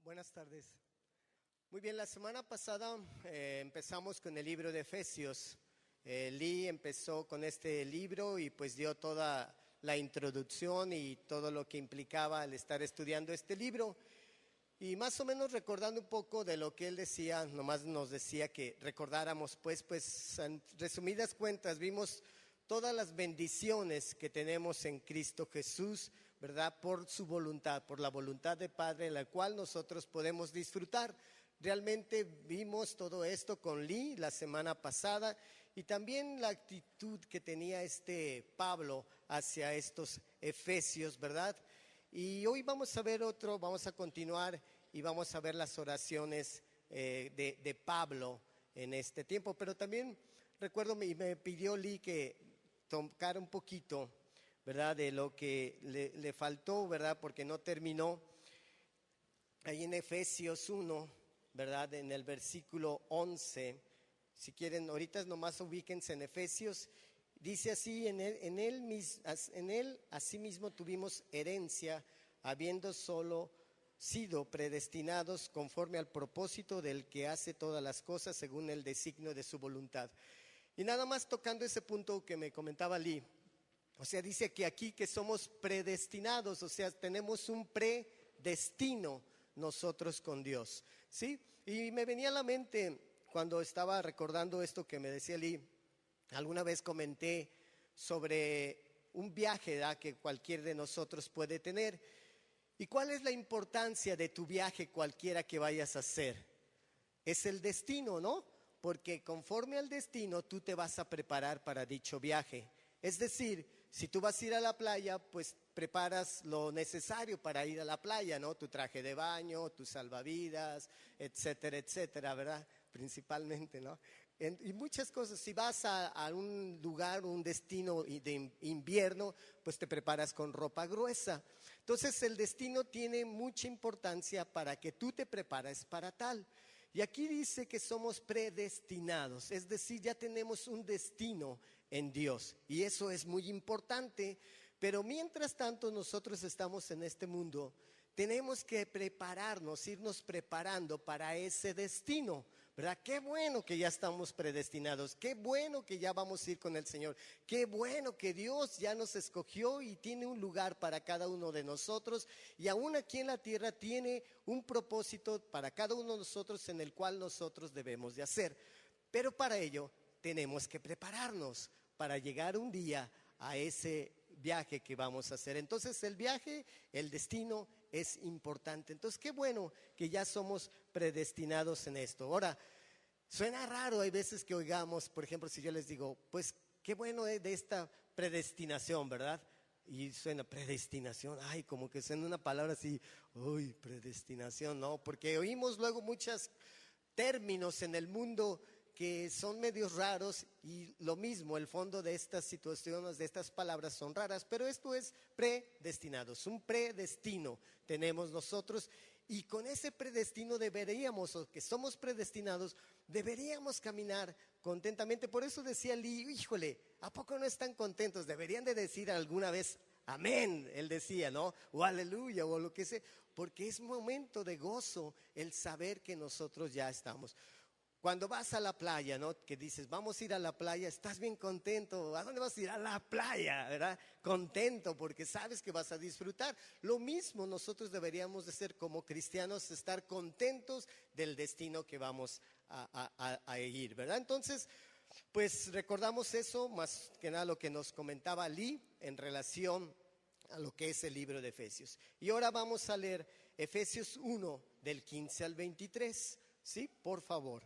Buenas tardes. Muy bien, la semana pasada empezamos con el libro de Efesios. Lee empezó con este libro y pues dio toda la introducción y todo lo que implicaba el estar estudiando este libro. Y más o menos recordando un poco de lo que él decía, nomás nos decía que recordáramos pues en resumidas cuentas vimos todas las bendiciones que tenemos en Cristo Jesús, ¿verdad? Por su voluntad, por la voluntad del Padre, en la cual nosotros podemos disfrutar. Realmente vimos todo esto con Lee la semana pasada y también la actitud que tenía Pablo hacia estos efesios, ¿verdad? Y hoy vamos a ver vamos a continuar y vamos a ver las oraciones de Pablo en este tiempo. Pero también recuerdo, me pidió Lee que tocara un poquito, ¿verdad? De lo que le faltó, ¿verdad? Porque no terminó. Ahí en Efesios 1, ¿verdad? En el versículo 11, si quieren, ahorita nomás ubíquense en Efesios. Dice así, en él asimismo tuvimos herencia, habiendo solo sido predestinados conforme al propósito del que hace todas las cosas según el designio de su voluntad. Y nada más tocando ese punto que me comentaba Lee, o sea, dice que aquí que somos predestinados, o sea, tenemos un predestino nosotros con Dios, ¿sí? Y me venía a la mente cuando estaba recordando esto que me decía Lee. Alguna vez comenté sobre un viaje, ¿verdad?, que cualquiera de nosotros puede tener. ¿Y cuál es la importancia de tu viaje cualquiera que vayas a hacer? Es el destino, ¿no? Porque conforme al destino tú te vas a preparar para dicho viaje. Es decir, si tú vas a ir a la playa, pues preparas lo necesario para ir a la playa, ¿no? Tu traje de baño, tus salvavidas, etcétera, ¿verdad? Principalmente, ¿no? Y muchas cosas. Si vas a un lugar, un destino de invierno, pues te preparas con ropa gruesa. Entonces el destino tiene mucha importancia para que tú te prepares para tal. Y aquí dice que somos predestinados, es decir, ya tenemos un destino en Dios. Y eso es muy importante. Pero mientras tanto nosotros estamos en este mundo, tenemos que prepararnos, irnos preparando para ese destino, ¿verdad? Qué bueno que ya estamos predestinados, qué bueno que ya vamos a ir con el Señor, qué bueno que Dios ya nos escogió y tiene un lugar para cada uno de nosotros, y aún aquí en la tierra tiene un propósito para cada uno de nosotros en el cual nosotros debemos de hacer. Pero para ello tenemos que prepararnos para llegar un día a ese viaje que vamos a hacer. Entonces el viaje, el destino es importante. Entonces qué bueno que ya somos predestinados en esto. Ahora, suena raro, hay veces que oigamos, por ejemplo, si yo les digo, pues qué bueno es de esta predestinación, ¿verdad? Y suena predestinación, ay, como que suena una palabra así, uy, predestinación, ¿no? Porque oímos luego muchos términos en el mundo que son medios raros, y lo mismo, el fondo de estas situaciones, de estas palabras son raras, pero esto es predestinados, un predestino tenemos nosotros, y con ese predestino deberíamos, o que somos predestinados, deberíamos caminar contentamente. Por eso decía Lee, híjole, ¿a poco no están contentos? Deberían de decir alguna vez amén, él decía, ¿no? O aleluya, o lo que sea, porque es momento de gozo el saber que nosotros ya estamos. Cuando vas a la playa, ¿no? Que dices, vamos a ir a la playa, estás bien contento. ¿A dónde vas a ir? A la playa, ¿verdad? Contento porque sabes que vas a disfrutar. Lo mismo nosotros deberíamos de ser como cristianos, estar contentos del destino que vamos a ir, ¿verdad? Entonces, pues recordamos eso, más que nada lo que nos comentaba Lee en relación a lo que es el libro de Efesios. Y ahora vamos a leer Efesios 1 del 15 al 23, ¿sí? Por favor.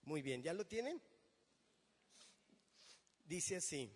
Muy bien, ¿ya lo tienen? Dice así,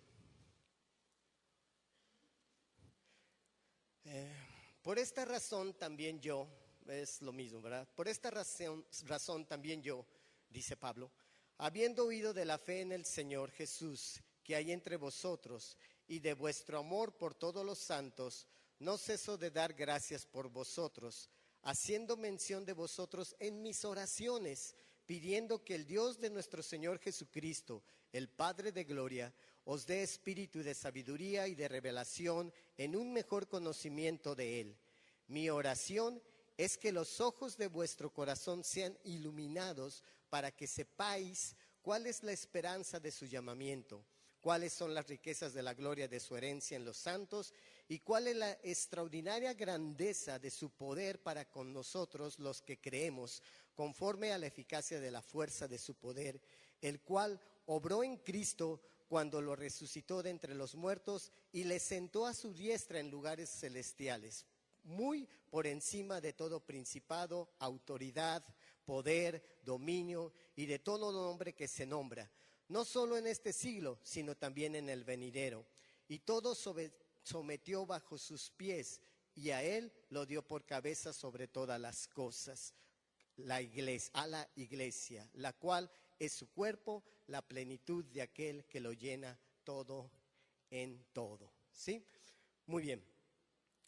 por esta razón también yo, es lo mismo, ¿verdad? Por esta razón también yo, dice Pablo, habiendo oído de la fe en el Señor Jesús, que hay entre vosotros y de vuestro amor por todos los santos, no ceso de dar gracias por vosotros, haciendo mención de vosotros en mis oraciones, pidiendo que el Dios de nuestro Señor Jesucristo, el Padre de gloria, os dé espíritu de sabiduría y de revelación en un mejor conocimiento de Él. Mi oración es que los ojos de vuestro corazón sean iluminados para que sepáis cuál es la esperanza de su llamamiento, cuáles son las riquezas de la gloria de su herencia en los santos y cuál es la extraordinaria grandeza de su poder para con nosotros los que creemos, conforme a la eficacia de la fuerza de su poder, el cual obró en Cristo cuando lo resucitó de entre los muertos y le sentó a su diestra en lugares celestiales, muy por encima de todo principado, autoridad, poder, dominio y de todo nombre que se nombra, no solo en este siglo, sino también en el venidero. Y todo sometió bajo sus pies, y a él lo dio por cabeza sobre todas las cosas, a la iglesia, la cual es su cuerpo, la plenitud de aquel que lo llena todo en todo. ¿Sí? Muy bien.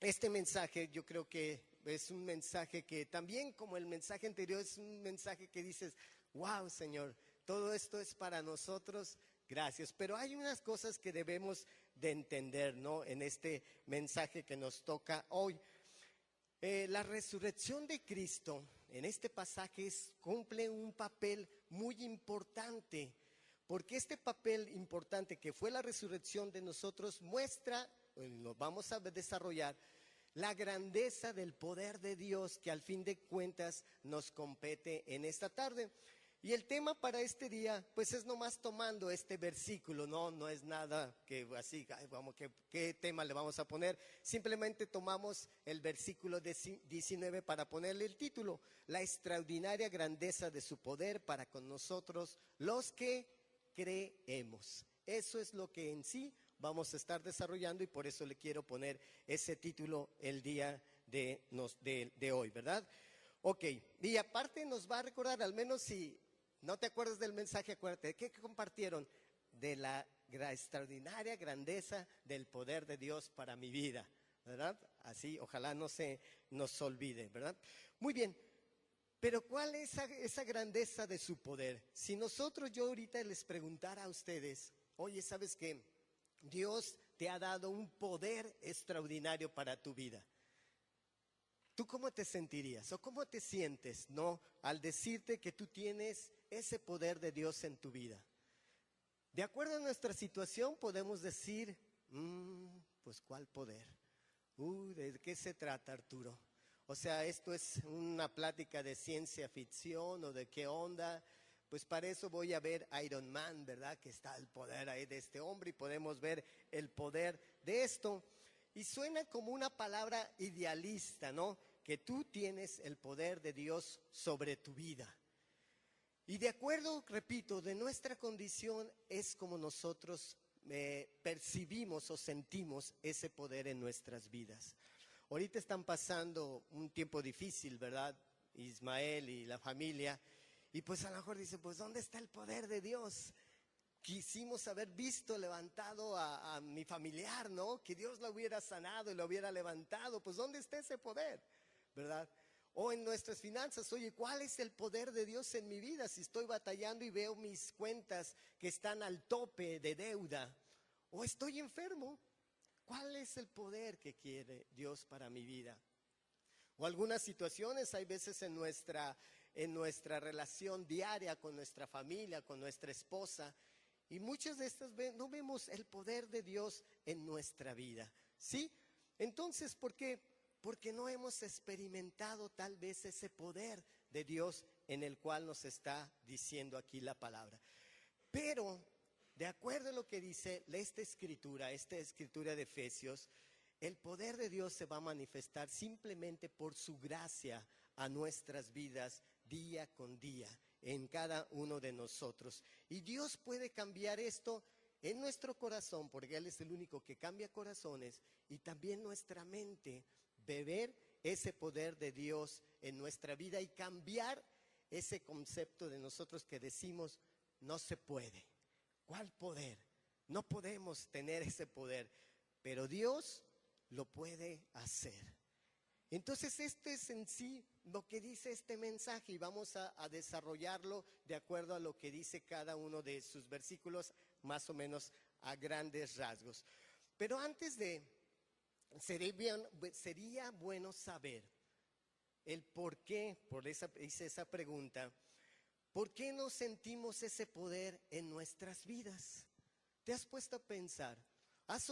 Este mensaje yo creo que es un mensaje que también, como el mensaje anterior, es un mensaje que dices, wow, Señor, todo esto es para nosotros, gracias. Pero hay unas cosas que debemos de entender, ¿no? En este mensaje que nos toca hoy. La resurrección de Cristo en este pasaje cumple un papel muy importante, porque este papel importante que fue la resurrección de nosotros muestra, lo vamos a desarrollar, la grandeza del poder de Dios que al fin de cuentas nos compete en esta tarde. Y el tema para este día, pues es nomás tomando este versículo, no es nada que así, vamos, ¿qué tema le vamos a poner? Simplemente tomamos el versículo 19 para ponerle el título, la extraordinaria grandeza de su poder para con nosotros, los que creemos. Eso es lo que en sí vamos a estar desarrollando y por eso le quiero poner ese título el día de hoy, ¿verdad? Ok, y aparte nos va a recordar, al menos si no te acuerdas del mensaje, acuérdate, ¿de qué compartieron? De la extraordinaria grandeza del poder de Dios para mi vida, ¿verdad? Así, ojalá no se nos olvide, ¿verdad? Muy bien, pero ¿cuál es esa grandeza de su poder? Si yo ahorita les preguntara a ustedes, oye, ¿sabes qué? Dios te ha dado un poder extraordinario para tu vida. ¿Tú cómo te sentirías o cómo te sientes, no? Al decirte que tú tienes ese poder de Dios en tu vida. De acuerdo a nuestra situación podemos decir, pues ¿cuál poder? ¿De qué se trata, Arturo? O sea, ¿esto es una plática de ciencia ficción o de qué onda? Pues para eso voy a ver Iron Man, ¿verdad? Que está el poder ahí de este hombre y podemos ver el poder de esto. Y suena como una palabra idealista, ¿no? Que tú tienes el poder de Dios sobre tu vida. Y de acuerdo, repito, de nuestra condición es como nosotros percibimos o sentimos ese poder en nuestras vidas. Ahorita están pasando un tiempo difícil, ¿verdad? Ismael y la familia. Y pues a lo mejor dicen, pues ¿dónde está el poder de Dios? Quisimos haber visto levantado a mi familiar, ¿no? Que Dios lo hubiera sanado y lo hubiera levantado. Pues ¿dónde está ese poder? ¿Verdad? O en nuestras finanzas, oye, ¿cuál es el poder de Dios en mi vida? Si estoy batallando y veo mis cuentas que están al tope de deuda, o estoy enfermo, ¿cuál es el poder que quiere Dios para mi vida? O algunas situaciones, hay veces en nuestra relación diaria con nuestra familia, con nuestra esposa, y muchas de estas no vemos el poder de Dios en nuestra vida, ¿sí? Entonces, ¿por qué? Porque no hemos experimentado tal vez ese poder de Dios en el cual nos está diciendo aquí la palabra. Pero, de acuerdo a lo que dice esta escritura de Efesios, el poder de Dios se va a manifestar simplemente por su gracia a nuestras vidas día con día, en cada uno de nosotros. Y Dios puede cambiar esto en nuestro corazón, porque Él es el único que cambia corazones, y también nuestra mente, beber ese poder de Dios en nuestra vida y cambiar ese concepto de nosotros que decimos, no se puede. ¿Cuál poder? No podemos tener ese poder, pero Dios lo puede hacer. Entonces, este es en sí lo que dice este mensaje y vamos a desarrollarlo de acuerdo a lo que dice cada uno de sus versículos, más o menos a grandes rasgos. Pero antes sería bueno saber el por qué, hice esa pregunta, ¿por qué no sentimos ese poder en nuestras vidas? ¿Te has puesto a pensar? Hemos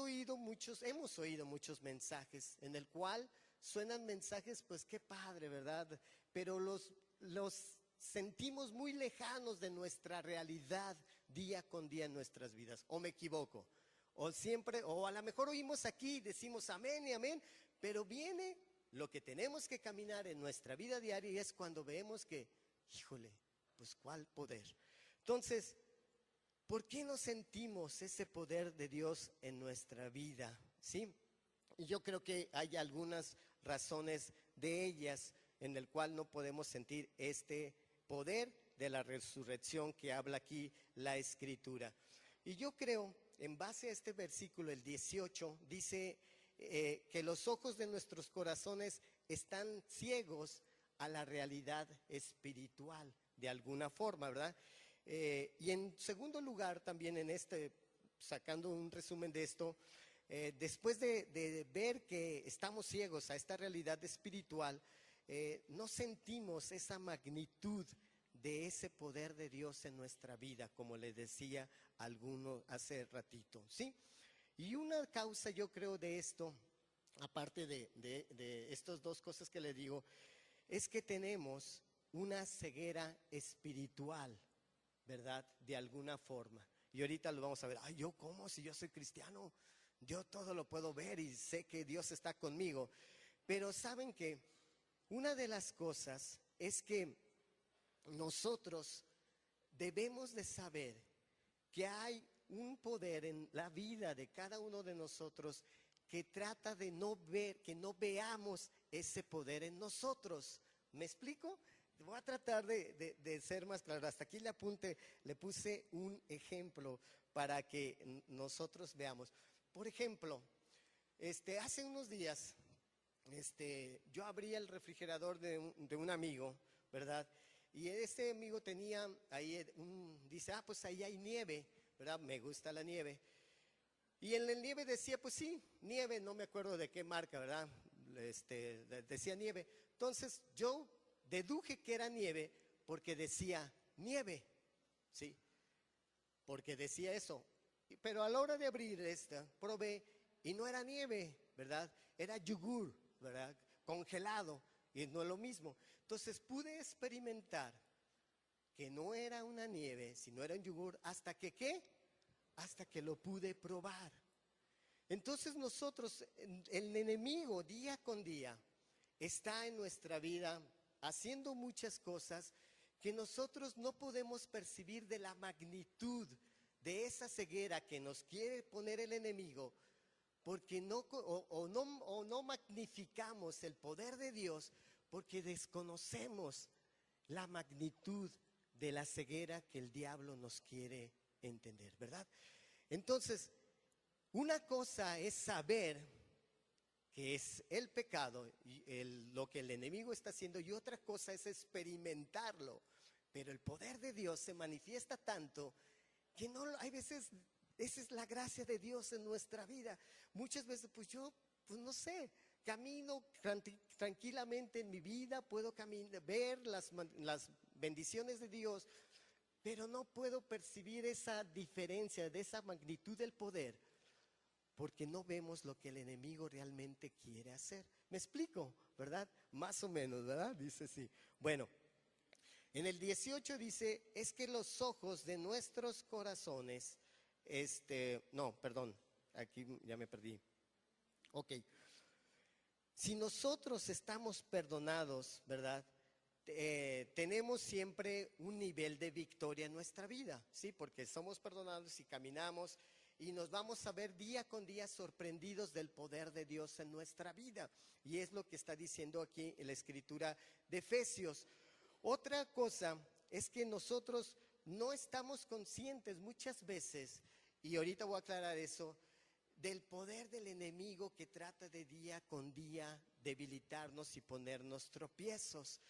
oído muchos mensajes en el cual suenan mensajes, pues qué padre, ¿verdad? Pero los sentimos muy lejanos de nuestra realidad día con día en nuestras vidas. ¿O me equivoco? O a lo mejor oímos aquí y decimos amén y amén, pero viene lo que tenemos que caminar en nuestra vida diaria y es cuando vemos que, híjole, pues ¿cuál poder? Entonces, ¿por qué no sentimos ese poder de Dios en nuestra vida? ¿Sí? Y yo creo que hay algunas razones de ellas en el cual no podemos sentir este poder de la resurrección que habla aquí la Escritura. Y yo creo, en base a este versículo, el 18, dice que los ojos de nuestros corazones están ciegos a la realidad espiritual, de alguna forma, ¿verdad? Y en segundo lugar, también sacando un resumen de esto, después de ver que estamos ciegos a esta realidad espiritual, no sentimos esa magnitud de ese poder de Dios en nuestra vida, como le decía alguno hace ratito, ¿sí? Y una causa, yo creo, de esto, aparte de estas dos cosas que le digo, es que tenemos una ceguera espiritual, ¿verdad? De alguna forma. Y ahorita lo vamos a ver. Ay, ¿yo cómo? Si yo soy cristiano, yo todo lo puedo ver y sé que Dios está conmigo. Pero saben que una de las cosas es que nosotros debemos de saber que hay un poder en la vida de cada uno de nosotros que trata de no ver, que no veamos ese poder en nosotros. ¿Me explico? Voy a tratar de ser más claro. Hasta aquí le puse un ejemplo para que nosotros veamos. Por ejemplo, hace unos días, yo abrí el refrigerador de un amigo, ¿verdad? Y ese amigo tenía ahí dice, pues ahí hay nieve, ¿verdad? Me gusta la nieve. Y en la nieve decía, pues sí, nieve, no me acuerdo de qué marca, ¿verdad? Decía nieve. Entonces yo deduje que era nieve porque decía nieve, ¿sí? Porque decía eso. Pero a la hora de abrir probé y no era nieve, ¿verdad? Era yogur, ¿verdad? Congelado, y no es lo mismo. Entonces pude experimentar que no era una nieve, sino era un yogur, hasta que ¿qué? Hasta que lo pude probar. Entonces nosotros, el enemigo día con día está en nuestra vida haciendo muchas cosas que nosotros no podemos percibir de la magnitud de esa ceguera que nos quiere poner el enemigo, porque no magnificamos el poder de Dios, porque desconocemos la magnitud de la ceguera que el diablo nos quiere entender, ¿verdad? Entonces, una cosa es saber que es el pecado y lo que el enemigo está haciendo, y otra cosa es experimentarlo. Pero el poder de Dios se manifiesta tanto que hay veces, esa es la gracia de Dios en nuestra vida. Muchas veces, pues no sé, camino tranquilamente en mi vida, puedo ver las bendiciones de Dios, pero no puedo percibir esa diferencia, de esa magnitud del poder, porque no vemos lo que el enemigo realmente quiere hacer. ¿Me explico? ¿Verdad? Más o menos, ¿verdad? Dice sí. Bueno, en el 18 dice, es que los ojos de nuestros corazones, no, perdón, aquí ya me perdí. Ok. Si nosotros estamos perdonados, ¿verdad? Tenemos siempre un nivel de victoria en nuestra vida, ¿sí? Porque somos perdonados y caminamos y nos vamos a ver día con día sorprendidos del poder de Dios en nuestra vida. Y es lo que está diciendo aquí en la escritura de Efesios. Otra cosa es que nosotros no estamos conscientes muchas veces y ahorita voy a aclarar eso, del poder del enemigo que trata de día con día debilitarnos y ponernos tropiezos.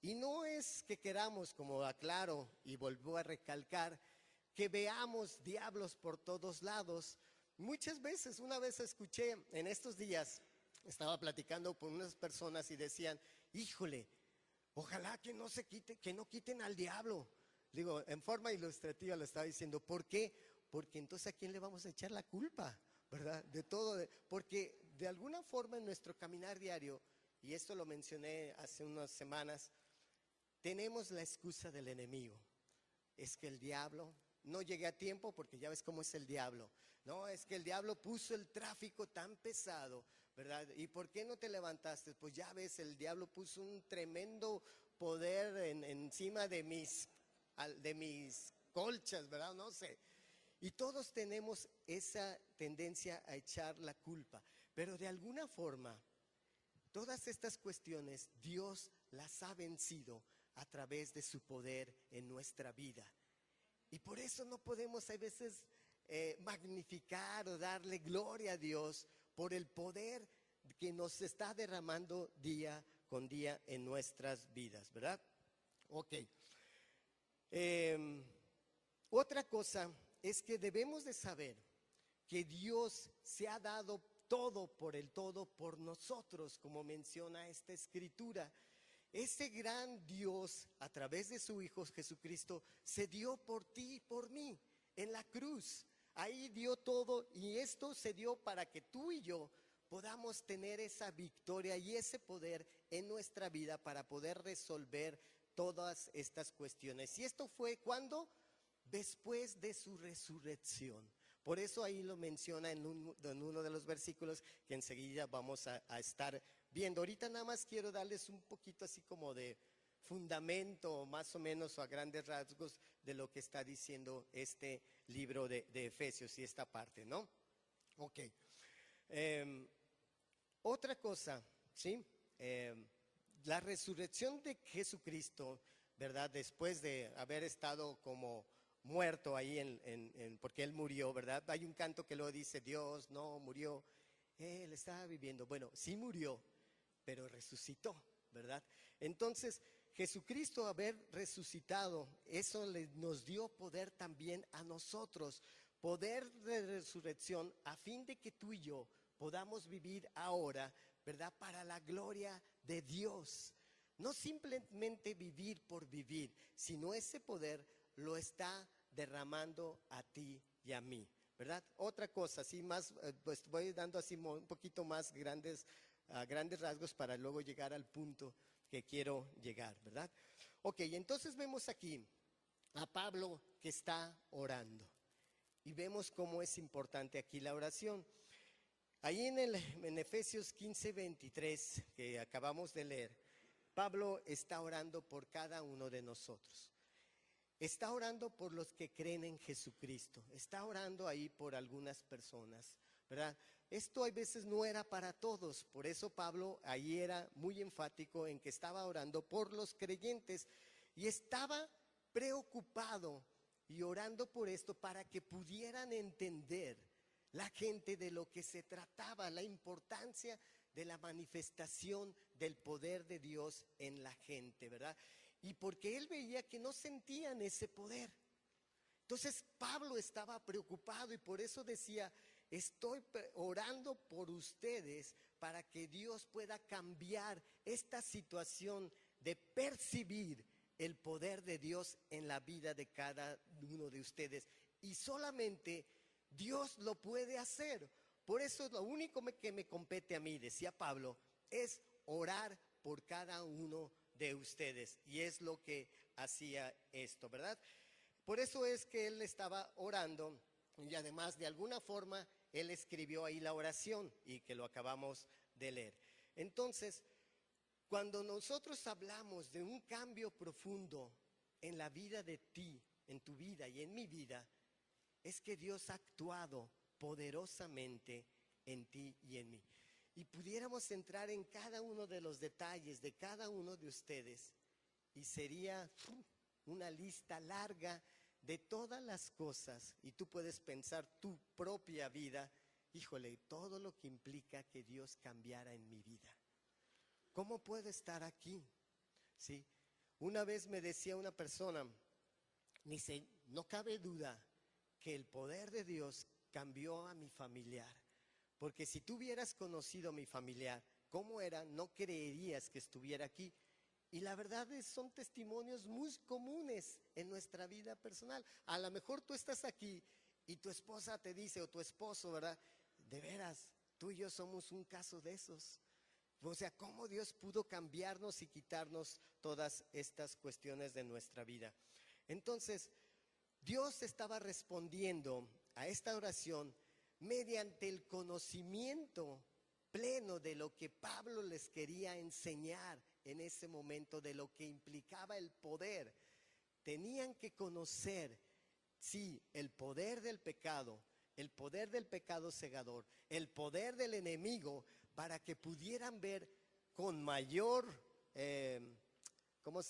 Y no es que queramos, como aclaro y vuelvo a recalcar, que veamos diablos por todos lados. Muchas veces, una vez escuché en estos días, estaba platicando con unas personas y decían, híjole, ojalá que no se quite, que no quiten al diablo. Digo, en forma ilustrativa lo estaba diciendo. ¿Por qué? Porque entonces ¿a quién le vamos a echar la culpa? ¿Verdad? De todo. Porque de alguna forma en nuestro caminar diario, y esto lo mencioné hace unas semanas, tenemos la excusa del enemigo. Es que el diablo, no llegué a tiempo porque ya ves cómo es el diablo. No, es que el diablo puso el tráfico tan pesado, ¿verdad? ¿Y por qué no te levantaste? Pues ya ves, el diablo puso un tremendo poder encima de mis colchas, ¿verdad? No sé. Y todos tenemos esa tendencia a echar la culpa. Pero de alguna forma, todas estas cuestiones Dios las ha vencido a través de su poder en nuestra vida. Y por eso no podemos a veces magnificar o darle gloria a Dios por el poder que nos está derramando día con día en nuestras vidas, ¿verdad? Ok. Otra cosa es que debemos de saber que Dios se ha dado todo por nosotros, como menciona esta escritura. Ese gran Dios, a través de su Hijo Jesucristo, se dio por ti y por mí en la cruz. Ahí dio todo y esto se dio para que tú y yo podamos tener esa victoria y ese poder en nuestra vida para poder resolver todas estas cuestiones. Y esto fue cuando, después de su resurrección. Por eso ahí lo menciona en uno de los versículos que enseguida vamos a estar viendo. Ahorita nada más quiero darles un poquito así como de fundamento, más o menos, o a grandes rasgos, de lo que está diciendo este libro de Efesios y esta parte, ¿no? Ok. Otra cosa, ¿sí? La resurrección de Jesucristo, ¿verdad? Después de haber estado como muerto ahí porque Él murió, ¿verdad? Hay un canto que lo dice, Dios no murió, Él estaba viviendo. Bueno, sí murió, pero resucitó, ¿verdad? Entonces, Jesucristo haber resucitado, eso nos dio poder también a nosotros, poder de resurrección, a fin de que tú y yo podamos vivir ahora, ¿verdad? Para la gloria de Dios. No simplemente vivir por vivir, sino ese poder lo está derramando a ti y a mí, ¿verdad? Otra cosa, así más, pues voy dando así un poquito más grandes rasgos para luego llegar al punto que quiero llegar, ¿verdad? Ok, entonces vemos aquí a Pablo que está orando y vemos cómo es importante aquí la oración. Ahí en Efesios 15:23 que acabamos de leer, Pablo está orando por cada uno de nosotros. Está orando por los que creen en Jesucristo. Está orando ahí por algunas personas, ¿verdad? Esto a veces no era para todos. Por eso Pablo ahí era muy enfático en que estaba orando por los creyentes. Y estaba preocupado y orando por esto para que pudieran entender la gente de lo que se trataba, la importancia de la manifestación del poder de Dios en la gente, ¿verdad? Y porque él veía que no sentían ese poder. Entonces Pablo estaba preocupado y por eso decía, estoy orando por ustedes para que Dios pueda cambiar esta situación de percibir el poder de Dios en la vida de cada uno de ustedes. Y solamente Dios lo puede hacer. Por eso lo único que me compete a mí, decía Pablo, es orar por cada uno de ustedes. Y es lo que hacía esto, ¿verdad? Por eso es que él estaba orando y además de alguna forma él escribió ahí la oración y que lo acabamos de leer. Entonces, cuando nosotros hablamos de un cambio profundo en la vida de ti, en tu vida y en mi vida, es que Dios ha actuado poderosamente en ti y en mí. Y pudiéramos entrar en cada uno de los detalles de cada uno de ustedes y sería una lista larga de todas las cosas, y tú puedes pensar tu propia vida, híjole, todo lo que implica que Dios cambiara en mi vida. ¿Cómo puedo estar aquí? ¿Sí? Una vez me decía una persona, dice, no cabe duda que el poder de Dios cambió a mi familiar, porque si tú hubieras conocido a mi familiar, cómo era, no creerías que estuviera aquí. Y la verdad son testimonios muy comunes en nuestra vida personal. A lo mejor tú estás aquí y tu esposa te dice, o tu esposo, ¿verdad? De veras, tú y yo somos un caso de esos. O sea, cómo Dios pudo cambiarnos y quitarnos todas estas cuestiones de nuestra vida. Entonces, Dios estaba respondiendo a esta oración mediante el conocimiento pleno de lo que Pablo les quería enseñar en ese momento, de lo que implicaba el poder. Tenían que conocer, sí, el poder del pecado cegador, el poder del enemigo, para que pudieran ver con mayor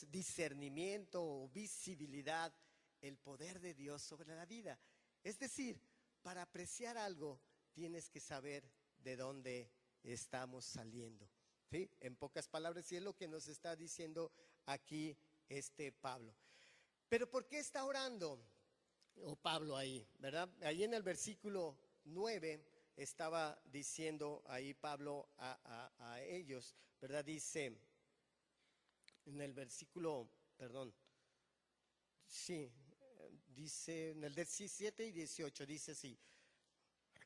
discernimiento o visibilidad el poder de Dios sobre la vida. Es decir, para apreciar algo tienes que saber de dónde estamos saliendo, ¿sí? En pocas palabras, y es lo que nos está diciendo aquí Pablo. Pero ¿por qué está orando Pablo ahí, verdad? Ahí en el versículo 9 estaba diciendo ahí Pablo a ellos, ¿verdad? Dice en el versículo, dice en el 17 y 18, dice así.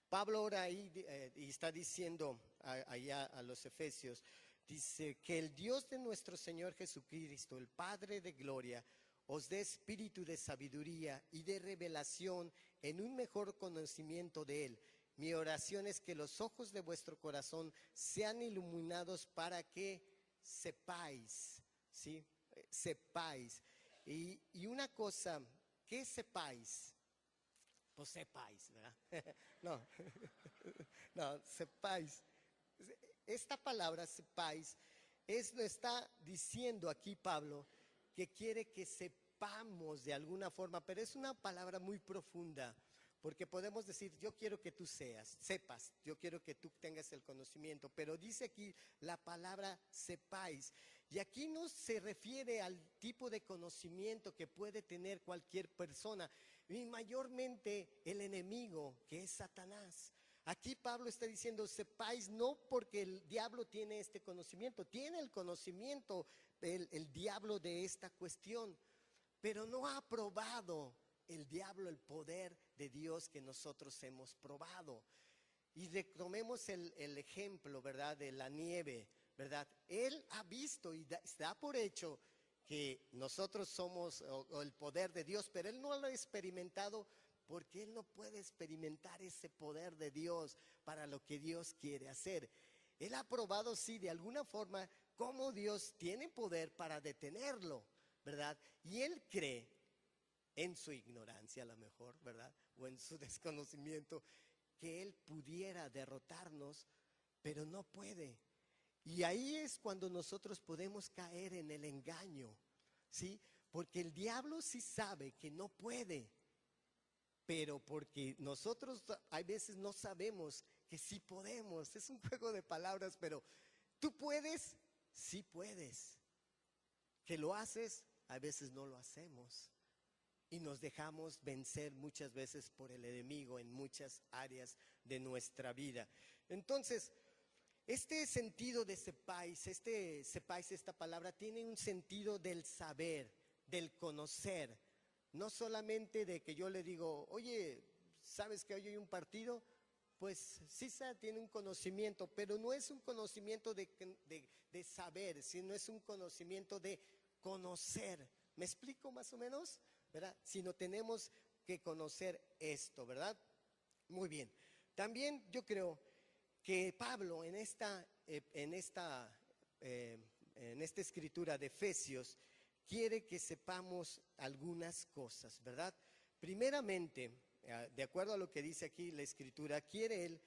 Pablo ora ahí y está diciendo allá a los Efesios, dice que el Dios de nuestro Señor Jesucristo, el Padre de gloria, os dé espíritu de sabiduría y de revelación en un mejor conocimiento de Él. Mi oración es que los ojos de vuestro corazón sean iluminados para que sepáis, ¿sí? Sepáis. Y una cosa, ¿qué sepáis? Pues sepáis, ¿verdad? No, sepáis. Esta palabra sepáis lo está diciendo aquí Pablo, que quiere que sepamos de alguna forma, pero es una palabra muy profunda, porque podemos decir, yo quiero que tú sepas, yo quiero que tú tengas el conocimiento, pero dice aquí la palabra sepáis, y aquí no se refiere al tipo de conocimiento que puede tener cualquier persona, y mayormente el enemigo, que es Satanás. Aquí Pablo está diciendo, sepáis, no porque el diablo tiene este conocimiento, tiene el conocimiento el diablo de esta cuestión, pero no ha probado el diablo el poder de Dios que nosotros hemos probado. Y retomemos el ejemplo, ¿verdad?, de la nieve, ¿verdad? Él ha visto y da por hecho que nosotros somos o el poder de Dios, pero él no lo ha experimentado porque él no puede experimentar ese poder de Dios para lo que Dios quiere hacer. Él ha probado, sí, de alguna forma, cómo Dios tiene poder para detenerlo, ¿verdad? Y él cree, en su ignorancia a lo mejor, ¿verdad?, o en su desconocimiento, que él pudiera derrotarnos, pero no puede. Y ahí es cuando nosotros podemos caer en el engaño, ¿sí? Porque el diablo sí sabe que no puede, pero porque nosotros a veces no sabemos que sí podemos. Es un juego de palabras, pero tú puedes, sí puedes. Que lo haces, a veces no lo hacemos. Y nos dejamos vencer muchas veces por el enemigo en muchas áreas de nuestra vida. Entonces, este sentido de sepáis, esta palabra, tiene un sentido del saber, del conocer. No solamente de que yo le digo, oye, ¿sabes que hoy hay un partido? Pues sí, tiene un conocimiento, pero no es un conocimiento de saber, sino es un conocimiento de conocer. ¿Me explico más o menos? ¿Verdad? Sino tenemos que conocer esto, ¿verdad? Muy bien. También yo creo que Pablo en esta escritura de Efesios quiere que sepamos algunas cosas, ¿verdad? Primeramente, de acuerdo a lo que dice aquí la escritura, quiere él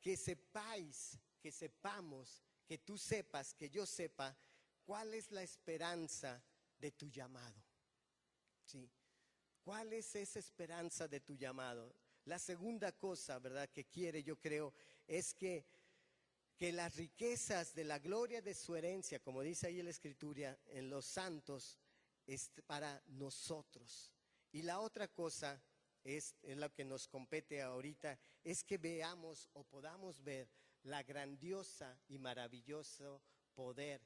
que sepáis, que sepamos, que tú sepas, que yo sepa cuál es la esperanza de tu llamado, ¿sí? ¿Cuál es esa esperanza de tu llamado? La segunda cosa, ¿verdad?, que quiere, yo creo, es que las riquezas de la gloria de su herencia, como dice ahí en la Escritura, en los santos, es para nosotros. Y la otra cosa es lo que nos compete ahorita, es que veamos o podamos ver la grandiosa y maravilloso poder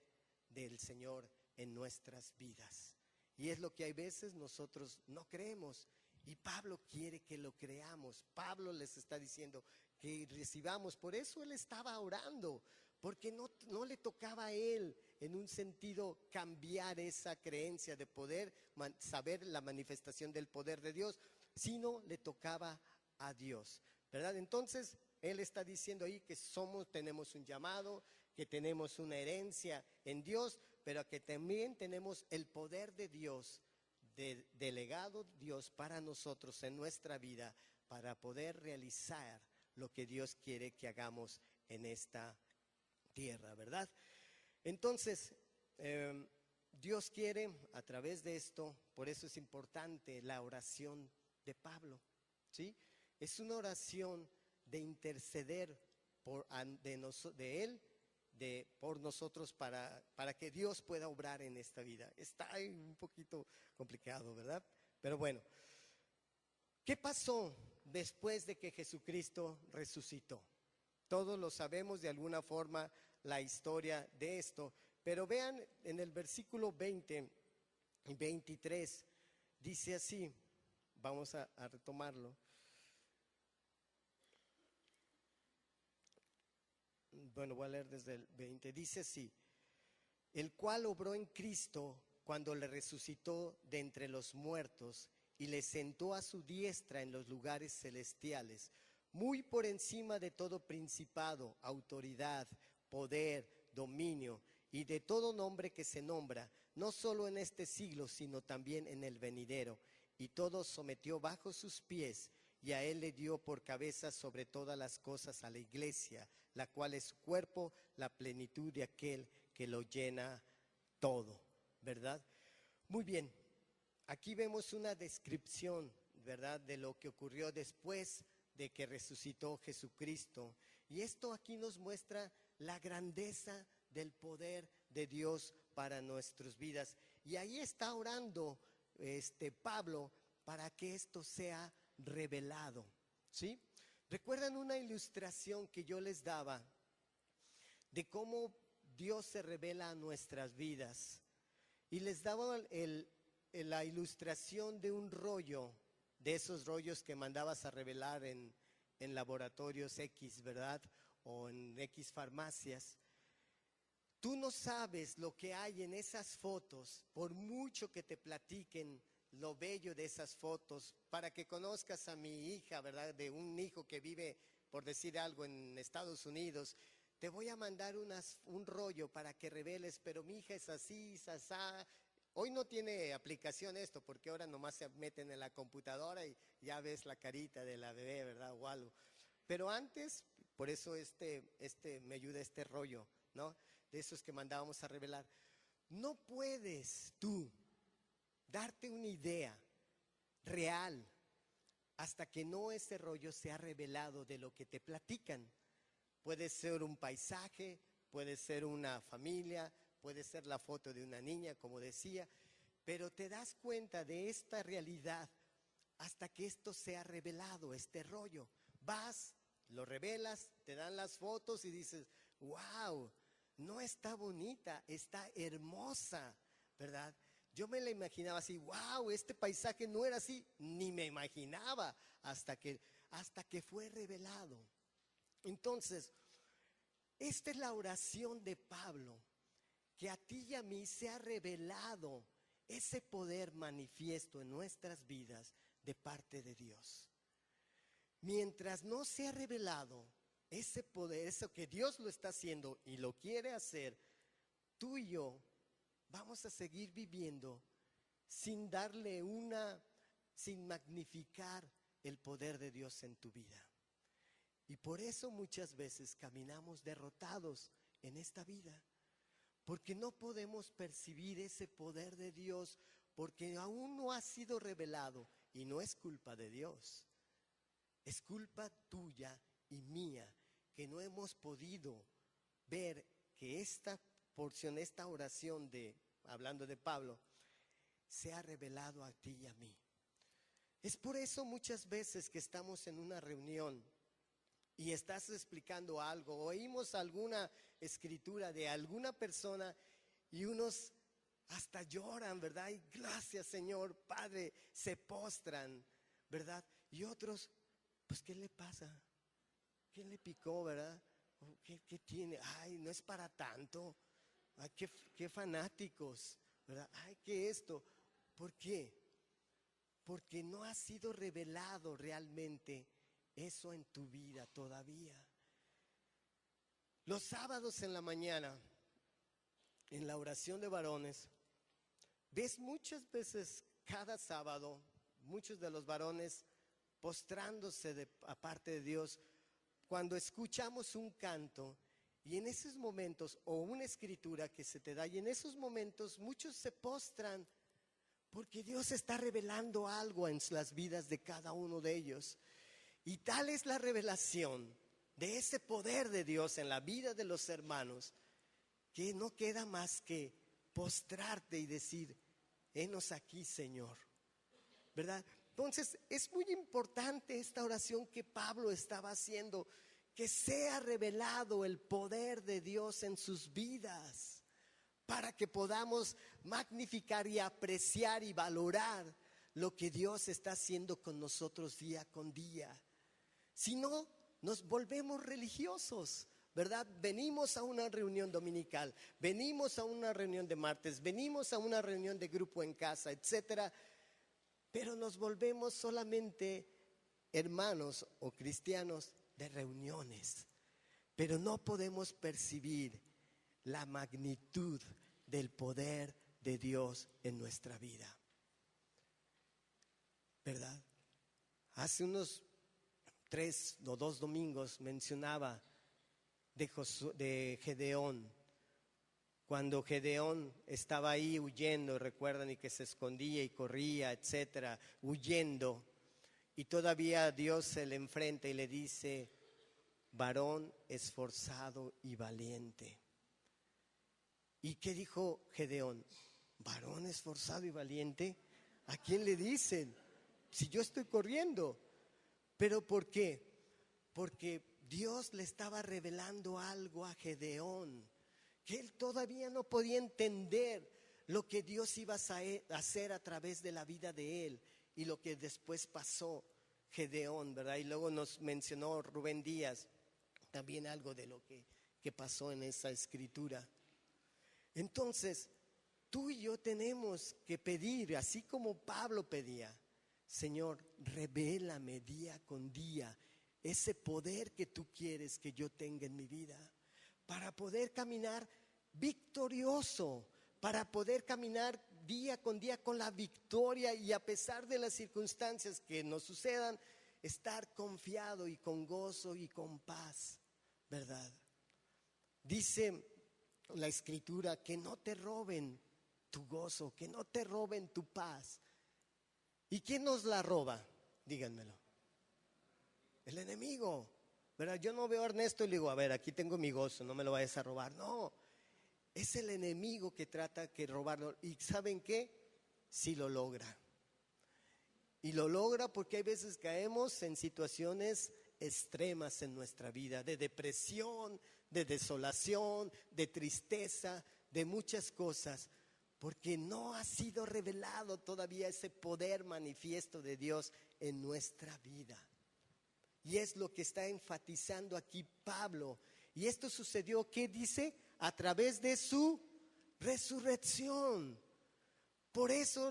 del Señor en nuestras vidas. Y es lo que hay veces nosotros no creemos. Y Pablo quiere que lo creamos. Pablo les está diciendo que recibamos. Por eso él estaba orando, porque no le tocaba a él en un sentido cambiar esa creencia de poder, saber la manifestación del poder de Dios, sino le tocaba a Dios, ¿verdad? Entonces él está diciendo ahí que tenemos un llamado, que tenemos una herencia en Dios, pero que también tenemos el poder de Dios, delegado Dios para nosotros en nuestra vida, para poder realizar lo que Dios quiere que hagamos en esta tierra, ¿verdad? Entonces, Dios quiere a través de esto, por eso es importante la oración de Pablo, ¿sí? Es una oración de interceder de él, por nosotros para que Dios pueda obrar en esta vida. Está un poquito complicado, ¿verdad? Pero bueno, ¿qué pasó después de que Jesucristo resucitó? Todos lo sabemos de alguna forma la historia de esto, pero vean en el versículo 20 y 23, dice así, vamos a retomarlo. Bueno, voy a leer desde el 20, dice así: el cual obró en Cristo cuando le resucitó de entre los muertos y le sentó a su diestra en los lugares celestiales, muy por encima de todo principado, autoridad, poder, dominio y de todo nombre que se nombra, no solo en este siglo, sino también en el venidero. Y todo sometió bajo sus pies, y a él le dio por cabeza sobre todas las cosas a la iglesia, la cual es su cuerpo, la plenitud de aquel que lo llena todo, ¿verdad? Muy bien, aquí vemos una descripción, ¿verdad?, de lo que ocurrió después de que resucitó Jesucristo. Y esto aquí nos muestra la grandeza del poder de Dios para nuestras vidas. Y ahí está orando Pablo para que esto sea revelado, ¿sí? ¿Recuerdan una ilustración que yo les daba de cómo Dios se revela a nuestras vidas? Y les daba la ilustración de un rollo, de esos rollos que mandabas a revelar en laboratorios X, ¿verdad? O en X farmacias. Tú no sabes lo que hay en esas fotos, por mucho que te platiquen lo bello de esas fotos, para que conozcas a mi hija, ¿verdad? De un hijo que vive, por decir algo, en Estados Unidos. Te voy a mandar un rollo para que reveles, pero mi hija es así, sasá. Hoy no tiene aplicación esto, porque ahora nomás se meten en la computadora y ya ves la carita de la bebé, ¿verdad? O algo. Pero antes, por eso me ayuda este rollo, ¿no? De esos que mandábamos a revelar. No puedes tú darte una idea real hasta que no ese rollo sea revelado de lo que te platican. Puede ser un paisaje, puede ser una familia, puede ser la foto de una niña, como decía, pero te das cuenta de esta realidad hasta que esto sea revelado, este rollo. Vas, lo revelas, te dan las fotos y dices, wow, no está bonita, está hermosa, ¿verdad? Yo me la imaginaba así, wow, este paisaje no era así, ni me imaginaba hasta que fue revelado. Entonces, esta es la oración de Pablo, que a ti y a mí se ha revelado ese poder manifiesto en nuestras vidas de parte de Dios. Mientras no se ha revelado ese poder, eso que Dios lo está haciendo y lo quiere hacer, tú y yo vamos a seguir viviendo sin sin magnificar el poder de Dios en tu vida. Y por eso muchas veces caminamos derrotados en esta vida, porque no podemos percibir ese poder de Dios, porque aún no ha sido revelado Y no es culpa de Dios, es culpa tuya y mía, que no hemos podido ver que esta porción, esta oración hablando de Pablo, se ha revelado a ti y a mí. Es por eso muchas veces que estamos en una reunión y estás explicando algo, oímos alguna escritura de alguna persona y unos hasta lloran, ¿verdad? Y gracias, Señor, Padre, se postran, ¿verdad? Y otros, pues, ¿qué le pasa? ¿Qué le picó, verdad? ¿Qué tiene? Ay, no es para tanto. Ay, qué fanáticos, ¿verdad? Ay, ¿qué esto? ¿Por qué? Porque no ha sido revelado realmente eso en tu vida todavía. Los sábados en la mañana, en la oración de varones, ves muchas veces cada sábado, muchos de los varones postrándose aparte de Dios, cuando escuchamos un canto y en esos momentos, o una escritura que se te da, y en esos momentos muchos se postran porque Dios está revelando algo en las vidas de cada uno de ellos. Y tal es la revelación de ese poder de Dios en la vida de los hermanos, que no queda más que postrarte y decir, henos aquí, Señor, ¿verdad? Entonces es muy importante esta oración que Pablo estaba haciendo, que sea revelado el poder de Dios en sus vidas, para que podamos magnificar y apreciar y valorar lo que Dios está haciendo con nosotros día con día. Si no, nos volvemos religiosos, ¿verdad? Venimos a una reunión dominical, venimos a una reunión de martes, venimos a una reunión de grupo en casa, etcétera, pero nos volvemos solamente hermanos o cristianos de reuniones, pero no podemos percibir la magnitud del poder de Dios en nuestra vida, ¿verdad? Hace unos 3 o 2 domingos mencionaba de Gedeón, cuando Gedeón estaba ahí huyendo, recuerdan, y que se escondía y corría, etcétera, huyendo, y todavía Dios se le enfrenta y le dice, varón esforzado y valiente. ¿Y qué dijo Gedeón? ¿Varón esforzado y valiente? ¿A quién le dicen? Si yo estoy corriendo. ¿Pero por qué? Porque Dios le estaba revelando algo a Gedeón, que él todavía no podía entender lo que Dios iba a hacer a través de la vida de él y lo que después pasó Gedeón, ¿verdad? Y luego nos mencionó Rubén Díaz también algo de lo que pasó en esa escritura. Entonces, tú y yo tenemos que pedir, así como Pablo pedía, Señor, revélame día con día ese poder que tú quieres que yo tenga en mi vida, para poder caminar victorioso, para poder caminar día con día con la victoria y a pesar de las circunstancias que nos sucedan, estar confiado y con gozo y con paz, ¿verdad? Dice la escritura que no te roben tu gozo, que no te roben tu paz. ¿Y quién nos la roba? Díganmelo. El enemigo, ¿verdad? Yo no veo a Ernesto y le digo, a ver, aquí tengo mi gozo, no me lo vayas a robar. No, es el enemigo que trata de robarlo. ¿Y saben qué? Sí lo logra. Y lo logra porque hay veces caemos en situaciones extremas en nuestra vida, de depresión, de desolación, de tristeza, de muchas cosas, porque no ha sido revelado todavía ese poder manifiesto de Dios en nuestra vida. Y es lo que está enfatizando aquí Pablo. Y esto sucedió, ¿qué dice? A través de su resurrección. Por eso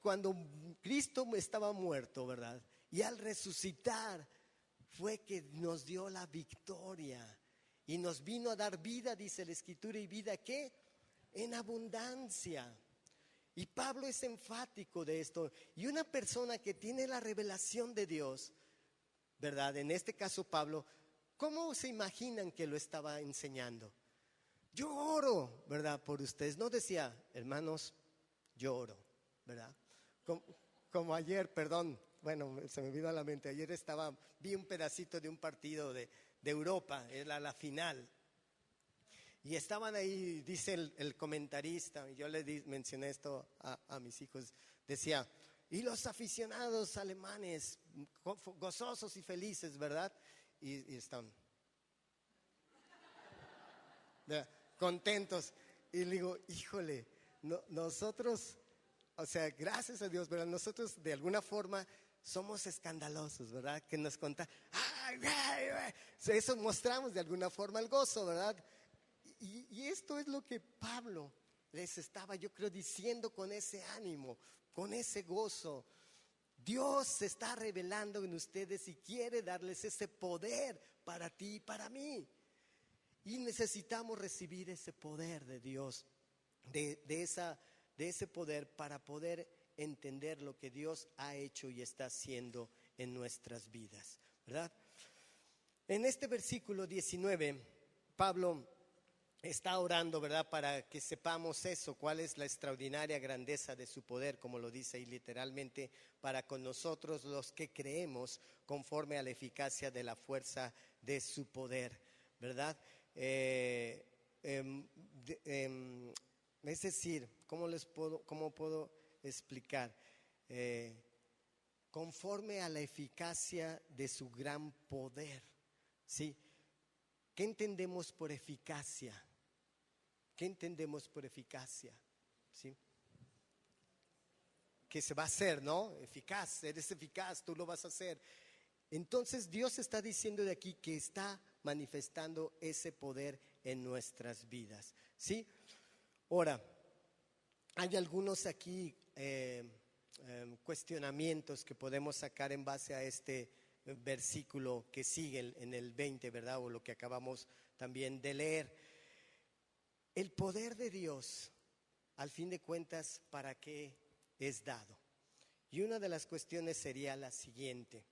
cuando Cristo estaba muerto, ¿verdad? Y al resucitar fue que nos dio la victoria. Y nos vino a dar vida, dice la Escritura, y vida ¿qué? En abundancia. Y Pablo es enfático de esto. Y una persona que tiene la revelación de Dios, ¿verdad? En este caso Pablo, ¿cómo se imaginan que lo estaba enseñando? Yo oro, ¿verdad? Por ustedes. No decía, hermanos, yo oro, ¿verdad? Como ayer, perdón, bueno, se me vino a la mente, ayer vi un pedacito de un partido de Europa, era la final. Y estaban ahí, dice el comentarista, y yo mencioné esto a mis hijos, decía, y los aficionados alemanes, gozosos y felices, ¿verdad? Y están contentos. Y le digo, híjole, nosotros, o sea, gracias a Dios, ¿verdad? Nosotros de alguna forma somos escandalosos, ¿verdad? Que nos contamos, eso mostramos de alguna forma el gozo, ¿verdad? Y esto es lo que Pablo les estaba, yo creo, diciendo con ese ánimo, con ese gozo. Dios se está revelando en ustedes y quiere darles ese poder para ti y para mí. Y necesitamos recibir ese poder de Dios, de ese poder para poder entender lo que Dios ha hecho y está haciendo en nuestras vidas, ¿verdad? En este versículo 19, Pablo está orando, ¿verdad? Para que sepamos eso, cuál es la extraordinaria grandeza de su poder, como lo dice ahí literalmente, para con nosotros los que creemos conforme a la eficacia de la fuerza de su poder, ¿verdad? Es decir, ¿cómo puedo explicar? Conforme a la eficacia de su gran poder, ¿sí? ¿Qué entendemos por eficacia? ¿Qué entendemos por eficacia? ¿Sí? Que se va a hacer, ¿no? Eficaz, eres eficaz, tú lo vas a hacer. Entonces Dios está diciendo de aquí que está manifestando ese poder en nuestras vidas, ¿sí? Ahora, hay algunos aquí cuestionamientos que podemos sacar en base a este versículo que sigue en el 20, ¿verdad? O lo que acabamos también de leer. El poder de Dios, al fin de cuentas, ¿para qué es dado? Y una de las cuestiones sería la siguiente.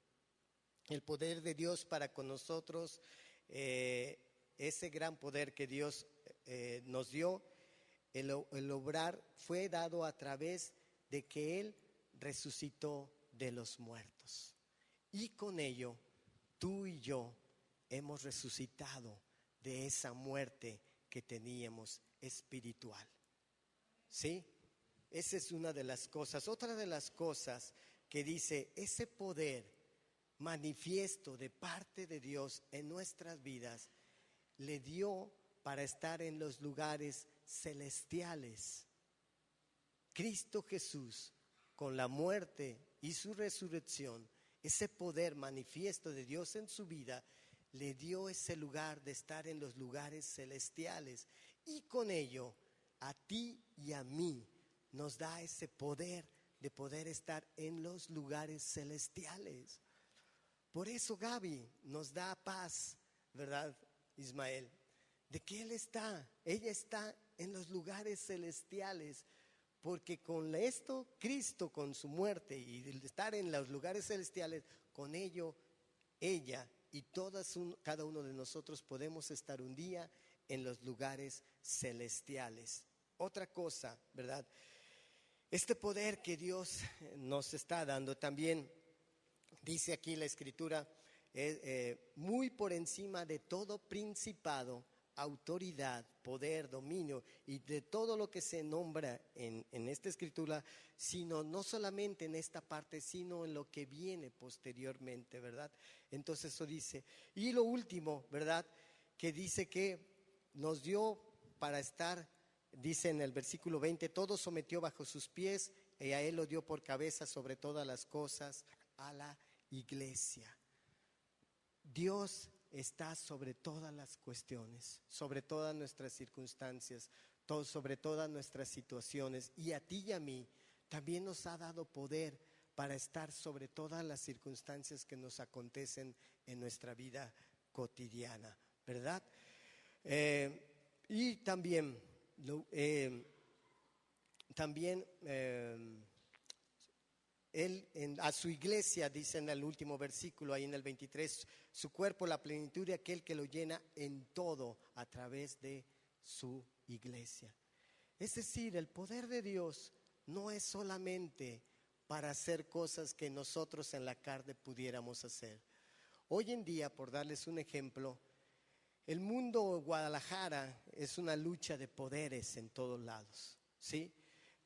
El poder de Dios para con nosotros, ese gran poder que Dios nos dio, el obrar fue dado a través de que Él resucitó de los muertos. Y con ello, tú y yo hemos resucitado de esa muerte que teníamos espiritual. ¿Sí? Esa es una de las cosas. Otra de las cosas que dice, ese poder manifiesto de parte de Dios en nuestras vidas, le dio para estar en los lugares celestiales. Cristo Jesús, con la muerte y su resurrección, ese poder manifiesto de Dios en su vida, le dio ese lugar de estar en los lugares celestiales. Y con ello, a ti y a mí, nos da ese poder de poder estar en los lugares celestiales. Por eso Gaby nos da paz, ¿verdad, Ismael? De que ella está en los lugares celestiales, porque con esto, Cristo con su muerte y el estar en los lugares celestiales, con ello, ella y cada uno de nosotros podemos estar un día en los lugares celestiales. Otra cosa, ¿verdad? Este poder que Dios nos está dando también, dice aquí la Escritura, muy por encima de todo principado, autoridad, poder, dominio y de todo lo que se nombra en esta Escritura, sino no solamente en esta parte, sino en lo que viene posteriormente, ¿verdad? Entonces eso dice. Y lo último, ¿verdad? Que dice que nos dio para estar, dice en el versículo 20, todo sometió bajo sus pies y a él lo dio por cabeza sobre todas las cosas, a la iglesia. Dios está sobre todas las cuestiones, sobre todas nuestras circunstancias, sobre todas nuestras situaciones, y a ti y a mí también nos ha dado poder para estar sobre todas las circunstancias que nos acontecen en nuestra vida cotidiana, ¿verdad? Y también Él a su iglesia, dice en el último versículo, ahí en el 23, su cuerpo, la plenitud de aquel que lo llena en todo a través de su iglesia. Es decir, el poder de Dios no es solamente para hacer cosas que nosotros en la carne pudiéramos hacer. Hoy en día, por darles un ejemplo, el mundo Guadalajara es una lucha de poderes en todos lados, ¿sí?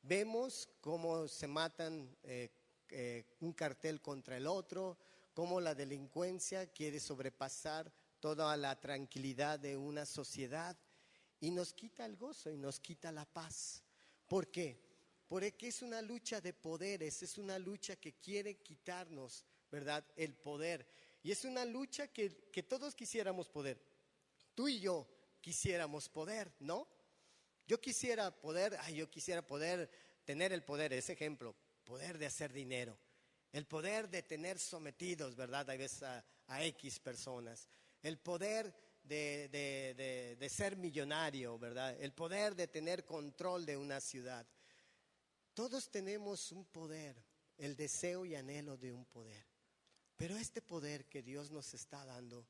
Vemos cómo se matan un cartel contra el otro, cómo la delincuencia quiere sobrepasar toda la tranquilidad de una sociedad y nos quita el gozo y nos quita la paz. ¿Por qué? Porque es una lucha de poderes, es una lucha que quiere quitarnos, ¿verdad?, el poder. Y es una lucha que todos quisiéramos poder. Tú y yo quisiéramos poder, ¿no? Yo quisiera poder tener el poder, ese ejemplo, poder de hacer dinero, el poder de tener sometidos, ¿verdad? Hay veces a X personas, el poder de ser millonario, ¿verdad? El poder de tener control de una ciudad. Todos tenemos un poder, el deseo y anhelo de un poder. Pero este poder que Dios nos está dando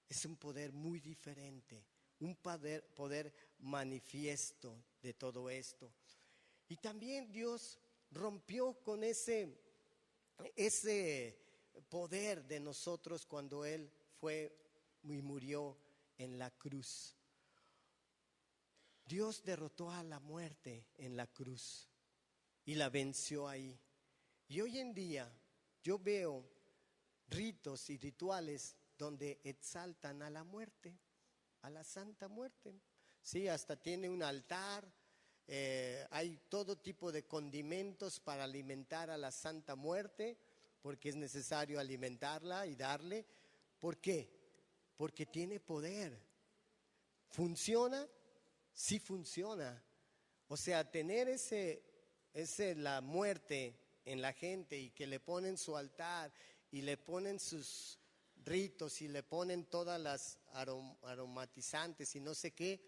es un poder muy diferente, un poder manifiesto de todo esto. Y también Dios rompió con ese poder de nosotros cuando Él fue y murió en la cruz. Dios derrotó a la muerte en la cruz y la venció ahí. Y hoy en día yo veo ritos y rituales donde exaltan a la muerte, a la Santa Muerte. Sí, hasta tiene un altar, hay todo tipo de condimentos para alimentar a la Santa Muerte, porque es necesario alimentarla y darle. ¿Por qué? Porque tiene poder. ¿Funciona? Sí funciona. O sea, tener la muerte en la gente y que le ponen su altar y le ponen sus ritos y le ponen todas las aromatizantes y no sé qué,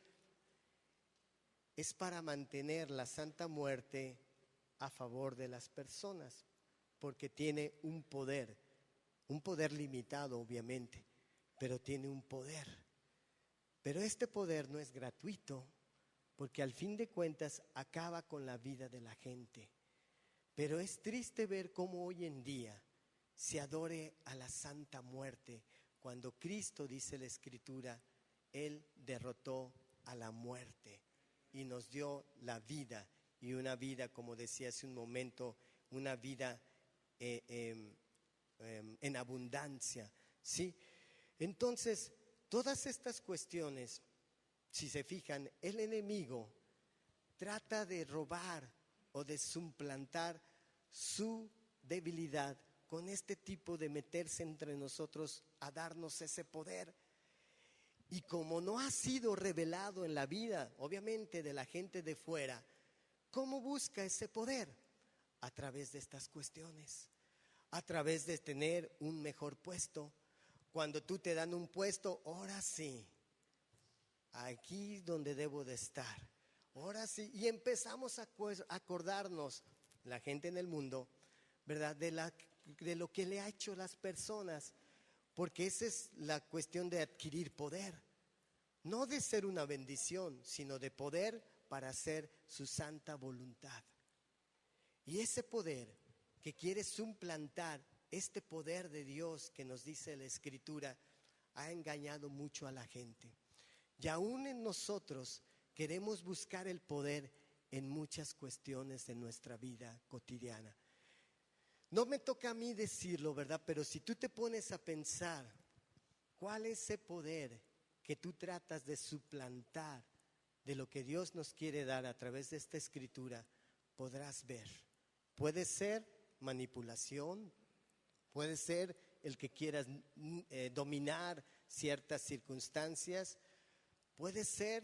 es para mantener la Santa Muerte a favor de las personas, porque tiene un poder limitado obviamente, pero tiene un poder. Pero este poder no es gratuito, porque al fin de cuentas acaba con la vida de la gente. Pero es triste ver cómo hoy en día se adore a la Santa Muerte, cuando Cristo, dice la Escritura, Él derrotó a la muerte y nos dio la vida, y una vida, como decía hace un momento, una vida en abundancia, ¿sí? Entonces, todas estas cuestiones, si se fijan, el enemigo trata de robar o de suplantar su debilidad con este tipo de meterse entre nosotros a darnos ese poder. Y como no ha sido revelado en la vida, obviamente, de la gente de fuera, ¿cómo busca ese poder? A través de estas cuestiones, a través de tener un mejor puesto. Cuando tú te dan un puesto, ahora sí, aquí donde debo de estar, ahora sí. Y empezamos a acordarnos, la gente en el mundo, ¿verdad?, de lo que le ha hecho las personas, porque esa es la cuestión de adquirir poder, no de ser una bendición, sino de poder para hacer su santa voluntad. Y ese poder que quiere suplantar este poder de Dios que nos dice la Escritura, ha engañado mucho a la gente. Y aún en nosotros queremos buscar el poder en muchas cuestiones de nuestra vida cotidiana. No me toca a mí decirlo, ¿verdad? Pero si tú te pones a pensar, ¿cuál es ese poder que tú tratas de suplantar de lo que Dios nos quiere dar a través de esta Escritura? Podrás ver. Puede ser manipulación, puede ser el que quieras dominar ciertas circunstancias, puede ser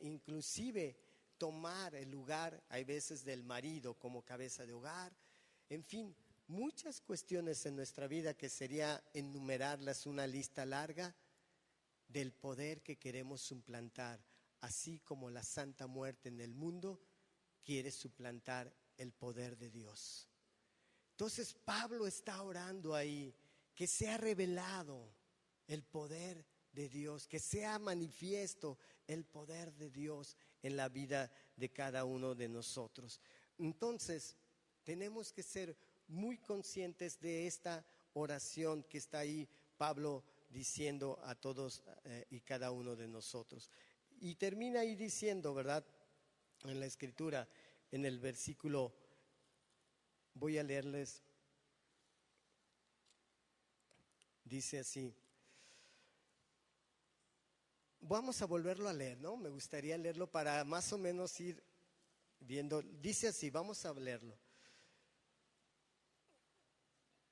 inclusive tomar el lugar, hay veces, del marido como cabeza de hogar. En fin, muchas cuestiones en nuestra vida que sería enumerarlas una lista larga del poder que queremos suplantar, así como la Santa Muerte en el mundo quiere suplantar el poder de Dios. Entonces Pablo está orando ahí, que sea revelado el poder de Dios, que sea manifiesto el poder de Dios en la vida de cada uno de nosotros. Entonces, tenemos que ser muy conscientes de esta oración que está ahí Pablo diciendo a todos y cada uno de nosotros. Y termina ahí diciendo, ¿verdad? En la escritura, en el versículo, voy a leerles, dice así. Vamos a volverlo a leer, ¿no? Me gustaría leerlo para más o menos ir viendo. Dice así, vamos a leerlo.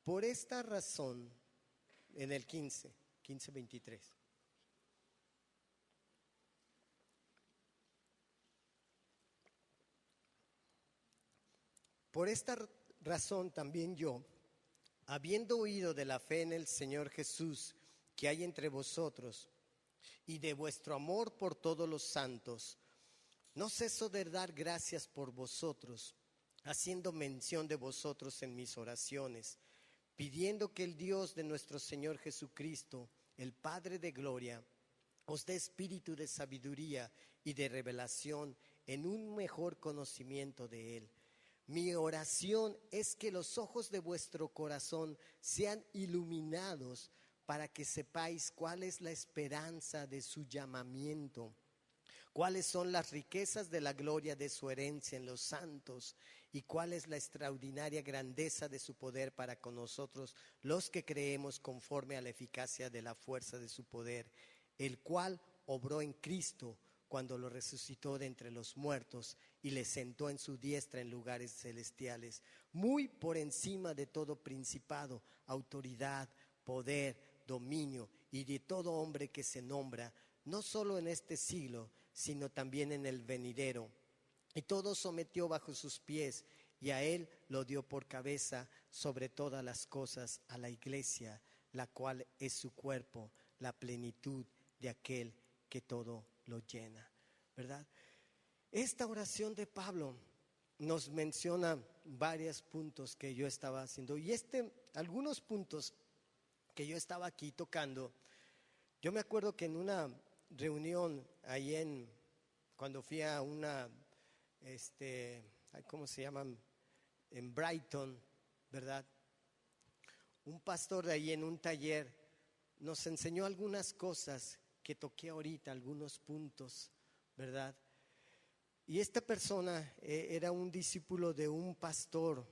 Por esta razón, en el 15:23. Por esta razón también yo, habiendo oído de la fe en el Señor Jesús que hay entre vosotros y de vuestro amor por todos los santos, no ceso de dar gracias por vosotros, haciendo mención de vosotros en mis oraciones, pidiendo que el Dios de nuestro Señor Jesucristo, el Padre de gloria, os dé espíritu de sabiduría y de revelación en un mejor conocimiento de Él. Mi oración es que los ojos de vuestro corazón sean iluminados para que sepáis cuál es la esperanza de su llamamiento, cuáles son las riquezas de la gloria de su herencia en los santos y cuál es la extraordinaria grandeza de su poder para con nosotros, los que creemos conforme a la eficacia de la fuerza de su poder, el cual obró en Cristo cuando lo resucitó de entre los muertos y le sentó en su diestra en lugares celestiales, muy por encima de todo principado, autoridad, poder, dominio y de todo hombre que se nombra, no solo en este siglo, sino también en el venidero. Y todo sometió bajo sus pies, y a él lo dio por cabeza sobre todas las cosas a la iglesia, la cual es su cuerpo, la plenitud de aquel que todo lo llena, ¿verdad? Esta oración de Pablo nos menciona varios puntos que yo estaba haciendo, y algunos puntos que yo estaba aquí tocando. Yo me acuerdo que en una reunión ahí cuando fui a una, ¿cómo se llaman? En Brighton, ¿verdad? Un pastor de ahí en un taller nos enseñó algunas cosas que toqué ahorita, algunos puntos, ¿verdad? Y esta persona era un discípulo de un pastor,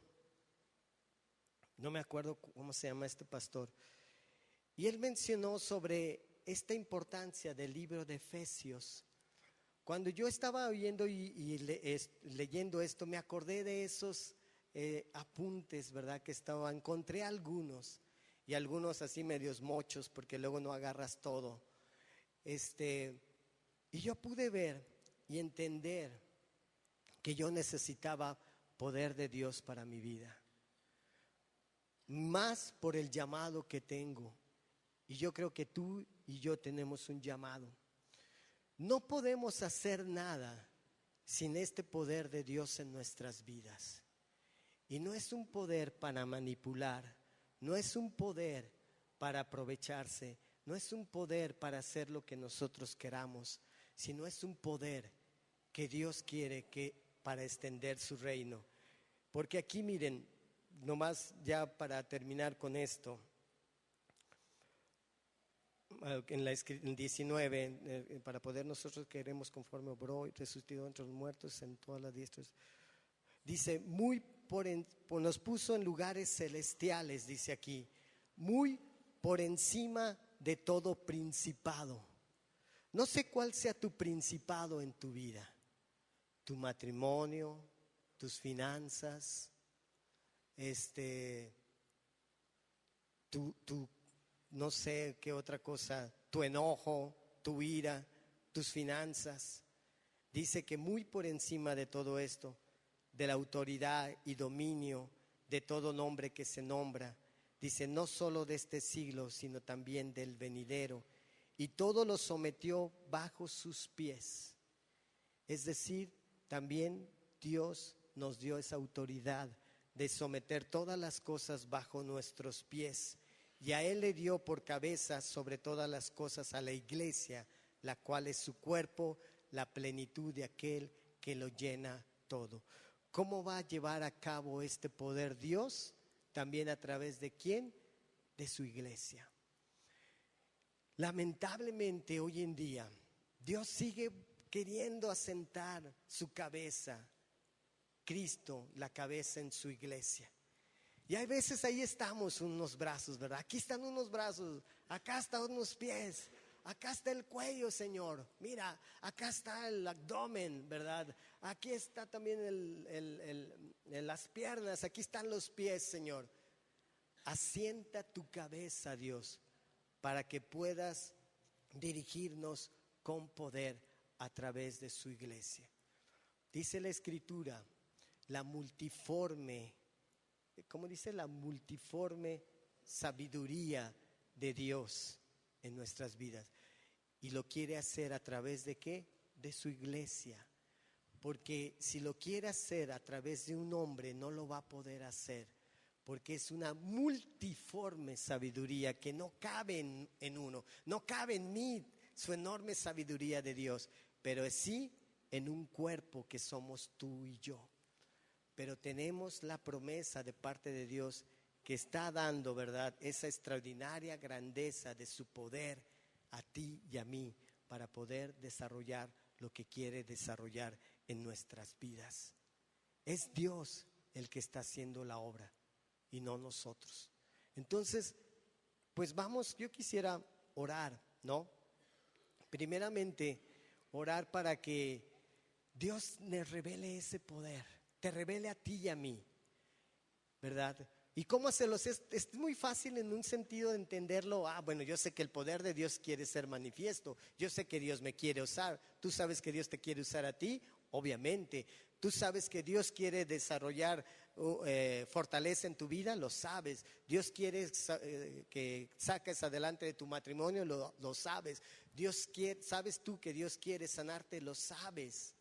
no me acuerdo cómo se llama este pastor, y él mencionó sobre esta importancia del libro de Efesios. Cuando yo estaba oyendo y leyendo esto, me acordé de esos apuntes, ¿verdad? Que encontré algunos, y algunos así medios mochos, porque luego no agarras todo. Y yo pude ver y entender que yo necesitaba poder de Dios para mi vida, más por el llamado que tengo. Y yo creo que tú y yo tenemos un llamado. No podemos hacer nada sin este poder de Dios en nuestras vidas. Y no es un poder para manipular, no es un poder para aprovecharse, no es un poder para hacer lo que nosotros queramos, sino es un poder que Dios quiere para extender su reino. Porque aquí miren, nomás ya para terminar con esto, en 19, para poder nosotros queremos conforme obró y resucitó entre los muertos en todas las diestras. Dice, nos puso en lugares celestiales, dice aquí, muy por encima de todo principado. No sé cuál sea tu principado en tu vida, tu matrimonio, tus finanzas, no sé qué otra cosa, tu enojo, tu ira, tus finanzas. Dice que muy por encima de todo esto, de la autoridad y dominio de todo nombre que se nombra, dice no solo de este siglo, sino también del venidero, y todo lo sometió bajo sus pies. Es decir, también Dios nos dio esa autoridad de someter todas las cosas bajo nuestros pies. Y a Él le dio por cabeza sobre todas las cosas a la iglesia, la cual es su cuerpo, la plenitud de aquel que lo llena todo. ¿Cómo va a llevar a cabo este poder Dios? también a través de ¿quién? De su iglesia. Lamentablemente hoy en día Dios sigue queriendo asentar su cabeza, Cristo, la cabeza en su iglesia. Y hay veces ahí estamos unos brazos, ¿verdad? Aquí están unos brazos, acá están unos pies, acá está el cuello, Señor. Mira, acá está el abdomen, ¿verdad? Aquí está también las piernas, aquí están los pies, Señor. Asienta tu cabeza, Dios, para que puedas dirigirnos con poder a través de su iglesia. Dice la Escritura, la multiforme, ¿cómo dice? La multiforme sabiduría de Dios en nuestras vidas. Y lo quiere hacer a través de ¿qué? De su iglesia. Porque si lo quiere hacer a través de un hombre, no lo va a poder hacer. Porque es una multiforme sabiduría que no cabe en uno. No cabe en mí su enorme sabiduría de Dios. Pero sí en un cuerpo que somos tú y yo. Pero tenemos la promesa de parte de Dios que está dando, ¿verdad?, esa extraordinaria grandeza de su poder a ti y a mí para poder desarrollar lo que quiere desarrollar en nuestras vidas. Es Dios el que está haciendo la obra y no nosotros. Entonces, pues vamos, yo quisiera orar, ¿no? Primeramente, orar para que Dios nos revele ese poder, te revele a ti y a mí, ¿verdad? ¿Y cómo hacerlo? Es muy fácil en un sentido de entenderlo. Bueno, yo sé que el poder de Dios quiere ser manifiesto. Yo sé que Dios me quiere usar. ¿Tú sabes que Dios te quiere usar a ti? Obviamente. ¿Tú sabes que Dios quiere desarrollar fortaleza en tu vida? Lo sabes. Dios quiere que saques adelante de tu matrimonio? Lo sabes. ¿Sabes tú que Dios quiere sanarte? Lo sabes.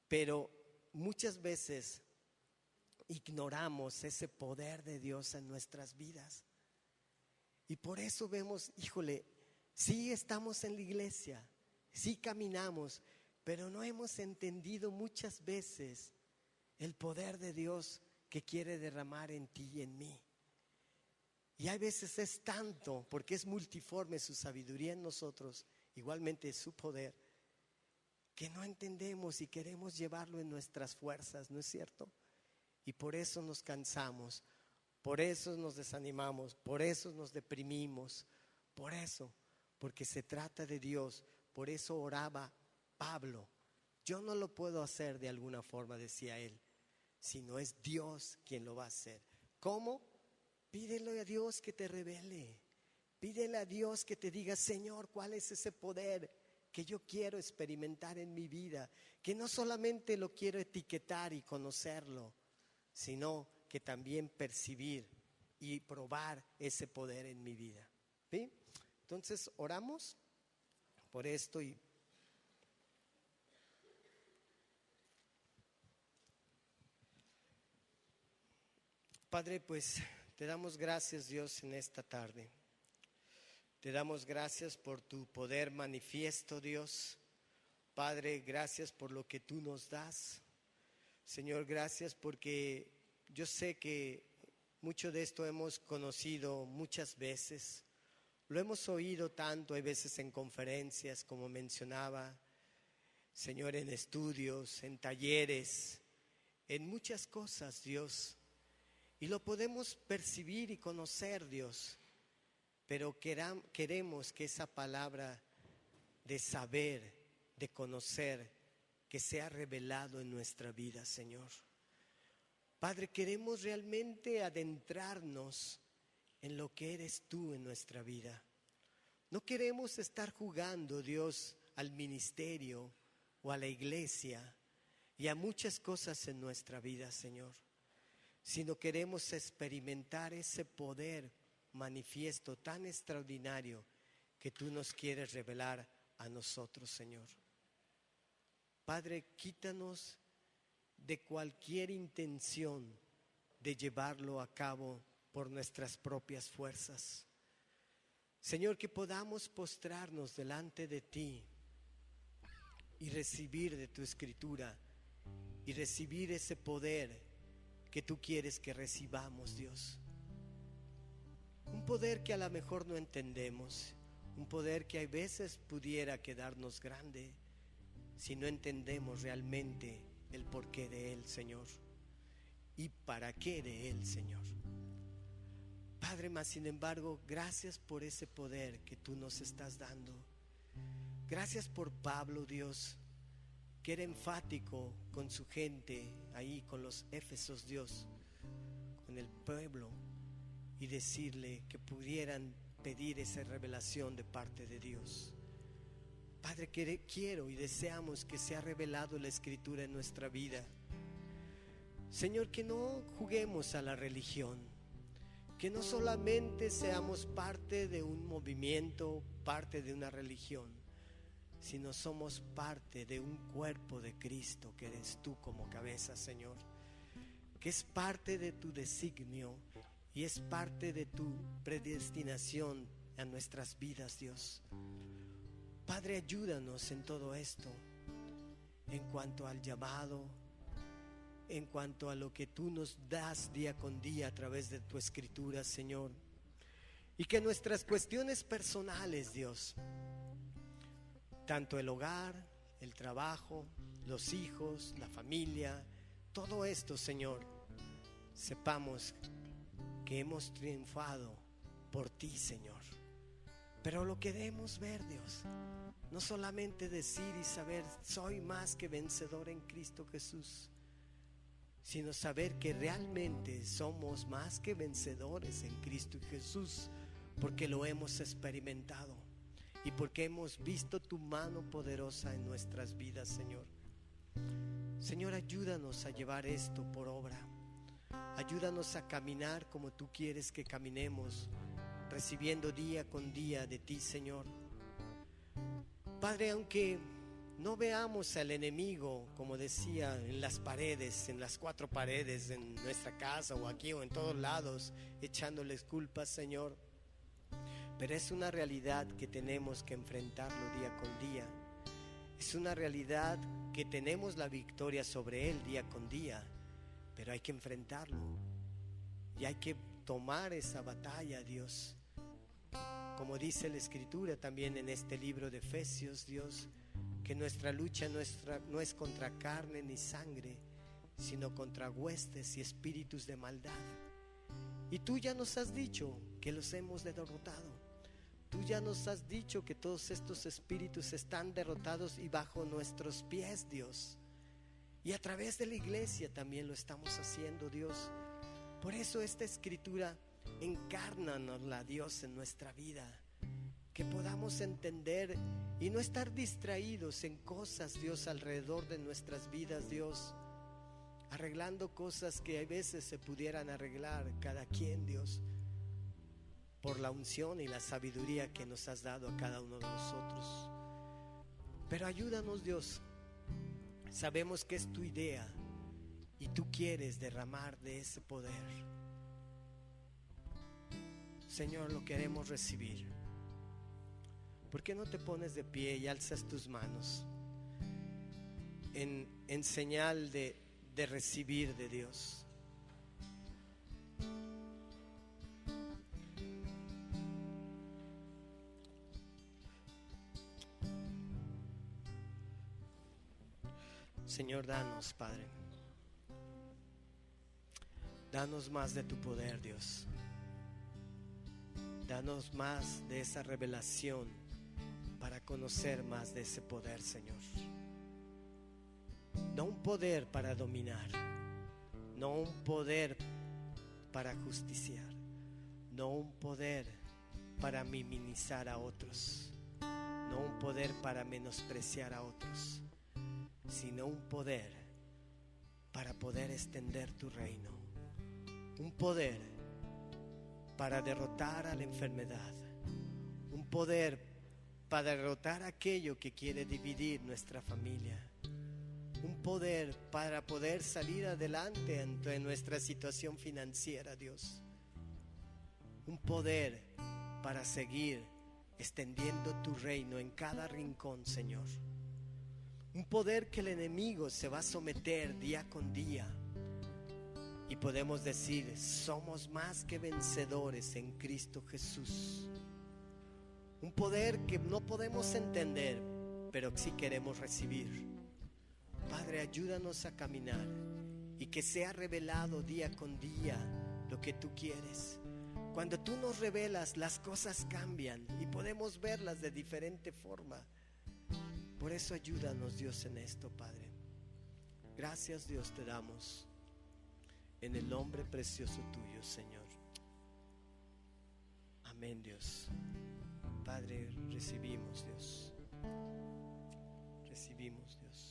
Pero muchas veces ignoramos ese poder de Dios en nuestras vidas. Y por eso vemos, híjole, sí estamos en la iglesia, sí caminamos, pero no hemos entendido muchas veces el poder de Dios que quiere derramar en ti y en mí. Y hay veces es tanto, porque es multiforme su sabiduría en nosotros, igualmente su poder, que no entendemos y queremos llevarlo en nuestras fuerzas, ¿no es cierto? Y por eso nos cansamos, por eso nos desanimamos, por eso nos deprimimos, por eso, porque se trata de Dios. Por eso oraba Pablo. Yo no lo puedo hacer de alguna forma, decía él, sino es Dios quien lo va a hacer. ¿Cómo? Pídele a Dios que te revele, pídele a Dios que te diga, Señor, ¿cuál es ese poder que yo quiero experimentar en mi vida? Que no solamente lo quiero etiquetar y conocerlo, sino que también percibir y probar ese poder en mi vida. ¿Sí? Entonces oramos por esto y Padre, pues te damos gracias, Dios, en esta tarde. Te damos gracias por tu poder manifiesto, Dios. Padre, gracias por lo que tú nos das. Señor, gracias porque yo sé que mucho de esto hemos conocido muchas veces. Lo hemos oído tanto, hay veces en conferencias, como mencionaba, Señor, en estudios, en talleres, en muchas cosas, Dios. Y lo podemos percibir y conocer, Dios. Pero queremos que esa palabra de saber, de conocer, que sea revelado en nuestra vida, Señor. Padre, queremos realmente adentrarnos en lo que eres tú en nuestra vida. No queremos estar jugando, Dios, al ministerio o a la iglesia y a muchas cosas en nuestra vida, Señor, sino queremos experimentar ese poder manifiesto tan extraordinario que tú nos quieres revelar a nosotros, Señor. Padre, quítanos de cualquier intención de llevarlo a cabo por nuestras propias fuerzas. Señor, que podamos postrarnos delante de ti y recibir de tu escritura y recibir ese poder que tú quieres que recibamos, Dios. Un poder que a lo mejor no entendemos, un poder que a veces pudiera quedarnos grande si no entendemos realmente el porqué de Él, Señor, y para qué de Él, Señor. Padre, mas sin embargo, gracias por ese poder que tú nos estás dando. Gracias por Pablo, Dios, que era enfático con su gente ahí, con los Éfesos, Dios, con el pueblo, y decirle que pudieran pedir esa revelación de parte de Dios. Padre, quiero y deseamos que sea revelado la Escritura en nuestra vida. Señor, que no juguemos a la religión, que no solamente seamos parte de un movimiento, parte de una religión, sino somos parte de un cuerpo de Cristo, que eres tú como cabeza, Señor, que es parte de tu designio y es parte de tu predestinación a nuestras vidas, Dios. Padre, ayúdanos en todo esto, en cuanto al llamado, en cuanto a lo que tú nos das día con día a través de tu Escritura, Señor. Y que nuestras cuestiones personales, Dios, tanto el hogar, el trabajo, los hijos, la familia, todo esto, Señor, sepamos que hemos triunfado por ti, Señor. Pero lo queremos ver, Dios, no solamente decir y saber soy más que vencedor en Cristo Jesús, sino saber que realmente somos más que vencedores en Cristo Jesús, porque lo hemos experimentado y porque hemos visto tu mano poderosa en nuestras vidas, Señor. Señor, ayúdanos a llevar esto por obra. Ayúdanos a caminar como tú quieres que caminemos, recibiendo día con día de ti, Señor. Padre, aunque no veamos al enemigo, como decía, en las paredes, en las cuatro paredes, en nuestra casa o aquí o en todos lados, echándoles culpas, Señor, pero es una realidad que tenemos que enfrentarlo día con día. Es una realidad que tenemos la victoria sobre él día con día, pero hay que enfrentarlo y hay que tomar esa batalla, Dios. Como dice la Escritura también en este libro de Efesios, Dios, que nuestra lucha no es contra carne ni sangre, sino contra huestes y espíritus de maldad. Y tú ya nos has dicho que los hemos derrotado. Tú ya nos has dicho que todos estos espíritus están derrotados y bajo nuestros pies, Dios. Y a través de la iglesia también lo estamos haciendo, Dios. Por eso esta Escritura, encárnanosla, Dios, en nuestra vida. Que podamos entender y no estar distraídos en cosas, Dios, alrededor de nuestras vidas, Dios, arreglando cosas que a veces se pudieran arreglar cada quien, Dios, por la unción y la sabiduría que nos has dado a cada uno de nosotros. Pero ayúdanos, Dios. Sabemos que es tu idea y tú quieres derramar de ese poder. Señor, lo queremos recibir. ¿Por qué no te pones de pie y alzas tus manos en señal de recibir de Dios? Señor, danos, Padre. Danos más de tu poder, Dios. Danos más de esa revelación para conocer más de ese poder, Señor. No un poder para dominar, no un poder para justiciar, no un poder para minimizar a otros, no un poder para menospreciar a otros, sino un poder para poder extender tu reino, un poder para derrotar a la enfermedad, un poder para derrotar aquello que quiere dividir nuestra familia, un poder para poder salir adelante ante nuestra situación financiera, Dios, un poder para seguir extendiendo tu reino en cada rincón, Señor, un poder que el enemigo se va a someter día con día, y podemos decir: somos más que vencedores en Cristo Jesús. Un poder que no podemos entender, pero sí queremos recibir. Padre, ayúdanos a caminar y que sea revelado día con día lo que tú quieres. Cuando tú nos revelas, las cosas cambian y podemos verlas de diferente forma. Por eso ayúdanos, Dios, en esto, Padre. Gracias, Dios, te damos en el nombre precioso tuyo, Señor. Amén, Dios. Padre, recibimos, Dios. Recibimos, Dios.